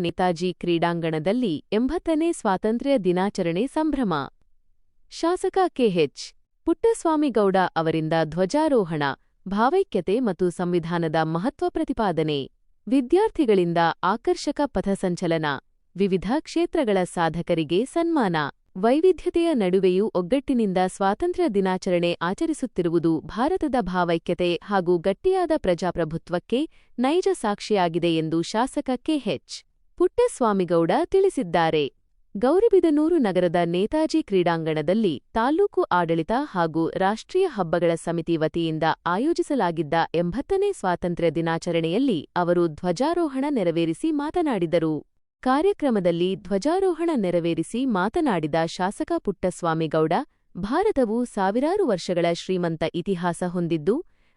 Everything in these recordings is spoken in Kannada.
ನೇತಾಜಿ ಕ್ರೀಡಾಂಗಣದಲ್ಲಿ 80ನೇ ಸ್ವಾತಂತ್ರ್ಯ ದಿನಾಚರಣೆ ಸಂಭ್ರಮ. ಶಾಸಕ ಕೆಎಚ್. ಪುಟ್ಟಸ್ವಾಮಿಗೌಡ ಅವರಿಂದ ಧ್ವಜಾರೋಹಣ, ಭಾವೈಕ್ಯತೆ ಮತ್ತು ಸಂವಿಧಾನದ ಮಹತ್ವ ಪ್ರತಿಪಾದನೆ. ವಿದ್ಯಾರ್ಥಿಗಳಿಂದ ಆಕರ್ಷಕ ಪಥಸಂಚಲನ, ವಿವಿಧ ಕ್ಷೇತ್ರಗಳ ಸಾಧಕರಿಗೆ ಸನ್ಮಾನ. ವೈವಿಧ್ಯತೆಯ ನಡುವೆಯೂ ಒಗ್ಗಟ್ಟಿನಿಂದ ಸ್ವಾತಂತ್ರ್ಯ ದಿನಾಚರಣೆ ಆಚರಿಸುತ್ತಿರುವುದು ಭಾರತದ ಭಾವೈಕ್ಯತೆ ಹಾಗೂ ಗಟ್ಟಿಯಾದ ಪ್ರಜಾಪ್ರಭುತ್ವಕ್ಕೆ ನೈಜ ಸಾಕ್ಷಿಯಾಗಿದೆ ಎಂದು ಶಾಸಕ ಕೆಎಚ್. ಪುಟ್ಟಸ್ವಾಮಿಗೌಡ ತಿಳಿಸಿದ್ದಾರೆ. ಗೌರಿಬಿದನೂರು ನಗರದ ನೇತಾಜಿ ಕ್ರೀಡಾಂಗಣದಲ್ಲಿ ತಾಲೂಕು ಆಡಳಿತ ಹಾಗೂ ರಾಷ್ಟ್ರೀಯ ಹಬ್ಬಗಳ ಸಮಿತಿ ವತಿಯಿಂದ ಆಯೋಜಿಸಲಾಗಿದ್ದ 80ನೇ ಸ್ವಾತಂತ್ರ್ಯ ದಿನಾಚರಣೆಯಲ್ಲಿ ಅವರು ಧ್ವಜಾರೋಹಣ ನೆರವೇರಿಸಿ ಮಾತನಾಡಿದರು. ಕಾರ್ಯಕ್ರಮದಲ್ಲಿ ಧ್ವಜಾರೋಹಣ ನೆರವೇರಿಸಿ ಮಾತನಾಡಿದ ಶಾಸಕ ಪುಟ್ಟಸ್ವಾಮಿಗೌಡ, ಭಾರತವು ಸಾವಿರಾರು ವರ್ಷಗಳ ಶ್ರೀಮಂತ ಇತಿಹಾಸ ಹೊಂದಿದ್ದು,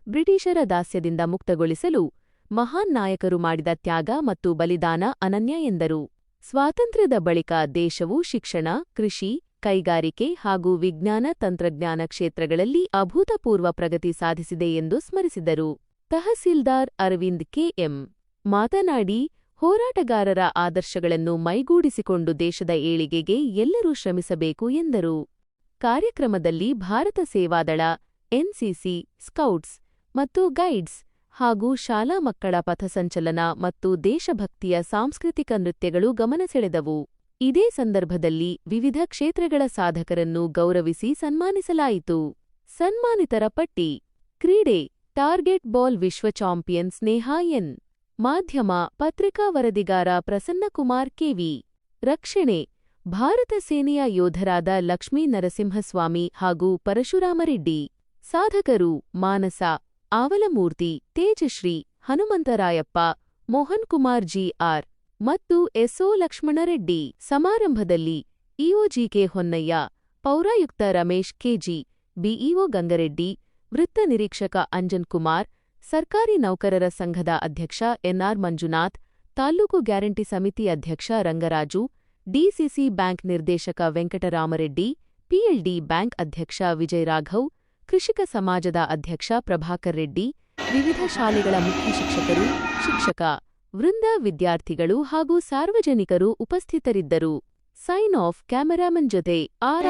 ಬ್ರಿಟಿಷರ ದಾಸ್ಯದಿಂದ ಮುಕ್ತಗೊಳಿಸಲು ಮಹಾನ್ ನಾಯಕರು ಮಾಡಿದ ತ್ಯಾಗ ಮತ್ತು ಬಲಿದಾನ ಅನನ್ಯ ಎಂದರು. ಸ್ವಾತಂತ್ರ್ಯದ ಬಳಿಕ ದೇಶವು ಶಿಕ್ಷಣ, ಕೃಷಿ, ಕೈಗಾರಿಕೆ ಹಾಗೂ ವಿಜ್ಞಾನ ತಂತ್ರಜ್ಞಾನ ಕ್ಷೇತ್ರಗಳಲ್ಲಿ ಅಭೂತಪೂರ್ವ ಪ್ರಗತಿ ಸಾಧಿಸಿದೆ ಎಂದು ಸ್ಮರಿಸಿದರು. ತಹಸೀಲ್ದಾರ್ ಅರವಿಂದ್ ಕೆಎಂ ಮಾತನಾಡಿ, ಹೋರಾಟಗಾರರ ಆದರ್ಶಗಳನ್ನು ಮೈಗೂಡಿಸಿಕೊಂಡು ದೇಶದ ಏಳಿಗೆಗೆ ಎಲ್ಲರೂ ಶ್ರಮಿಸಬೇಕು ಎಂದರು. ಕಾರ್ಯಕ್ರಮದಲ್ಲಿ ಭಾರತ ಸೇವಾದಳ, ಎನ್ಸಿಸಿ, ಸ್ಕೌಟ್ಸ್ ಮತ್ತು ಗೈಡ್ಸ್ ಹಾಗೂ ಶಾಲಾ ಮಕ್ಕಳ ಪಥಸಂಚಲನ ಮತ್ತು ದೇಶಭಕ್ತಿಯ ಸಾಂಸ್ಕೃತಿಕ ನೃತ್ಯಗಳು ಗಮನ ಸೆಳೆದವು. ಇದೇ ಸಂದರ್ಭದಲ್ಲಿ ವಿವಿಧ ಕ್ಷೇತ್ರಗಳ ಸಾಧಕರನ್ನು ಗೌರವಿಸಿ ಸನ್ಮಾನಿಸಲಾಯಿತು. ಸನ್ಮಾನಿತರ ಪಟ್ಟಿ. ಕ್ರೀಡೆ, ಟಾರ್ಗೆಟ್ ಬಾಲ್ ವಿಶ್ವ ಚಾಂಪಿಯನ್ ಸ್ನೇಹಾ ಎನ್. ಮಾಧ್ಯಮ, ಪತ್ರಿಕಾ ವರದಿಗಾರ ಪ್ರಸನ್ನಕುಮಾರ್ ಕೆವಿ. ರಕ್ಷಣೆ, ಭಾರತ ಸೇನೆಯ ಯೋಧರಾದ ಲಕ್ಷ್ಮೀ ನರಸಿಂಹಸ್ವಾಮಿ ಹಾಗೂ ಪರಶುರಾಮರೆಡ್ಡಿ. ಸಾಧಕರು, ಮಾನಸ, ಆವಲಮೂರ್ತಿ, ತೇಜಶ್ರೀ, ಹನುಮಂತರಾಯಪ್ಪ, ಮೋಹನ್ ಕುಮಾರ್ ಜಿಆರ್ ಮತ್ತು ಎಸ್ಒ ಲಕ್ಷ್ಮಣರೆಡ್ಡಿ. ಸಮಾರಂಭದಲ್ಲಿ ಇಒ ಜಿಕೆ ಹೊನ್ನಯ್ಯ, ಪೌರಾಯುಕ್ತ ರಮೇಶ್ ಕೆಜಿ, ಬಿಇಒ ಗಂಗರೆಡ್ಡಿ, ವೃತ್ತ ನಿರೀಕ್ಷಕ ಅಂಜನ್ ಕುಮಾರ್, ಸರ್ಕಾರಿ ನೌಕರರ ಸಂಘದ ಅಧ್ಯಕ್ಷ ಎನ್ಆರ್ ಮಂಜುನಾಥ್, ತಾಲ್ಲೂಕು ಗ್ಯಾರಂಟಿ ಸಮಿತಿ ಅಧ್ಯಕ್ಷ ರಂಗರಾಜು, ಡಿಸಿಸಿ ಬ್ಯಾಂಕ್ ನಿರ್ದೇಶಕ ವೆಂಕಟರಾಮರೆಡ್ಡಿ, ಪಿಎಲ್ಡಿ ಬ್ಯಾಂಕ್ ಅಧ್ಯಕ್ಷ ವಿಜಯ್ ರಾಘವ್, ಕೃಷಿಕ ಸಮಾಜದ ಅಧ್ಯಕ್ಷ ಪ್ರಭಾಕರ್ ರೆಡ್ಡಿ, ವಿವಿಧ ಶಾಲೆಗಳ ಮುಖ್ಯ ಶಿಕ್ಷಕರು, ಶಿಕ್ಷಕ ವೃಂದ, ವಿದ್ಯಾರ್ಥಿಗಳು ಹಾಗೂ ಸಾರ್ವಜನಿಕರು ಉಪಸ್ಥಿತರಿದ್ದರು. ಸೈನ್ ಆಫ್ ಕ್ಯಾಮೆರಾಮನ್ ಜೊತೆ ಆರ್.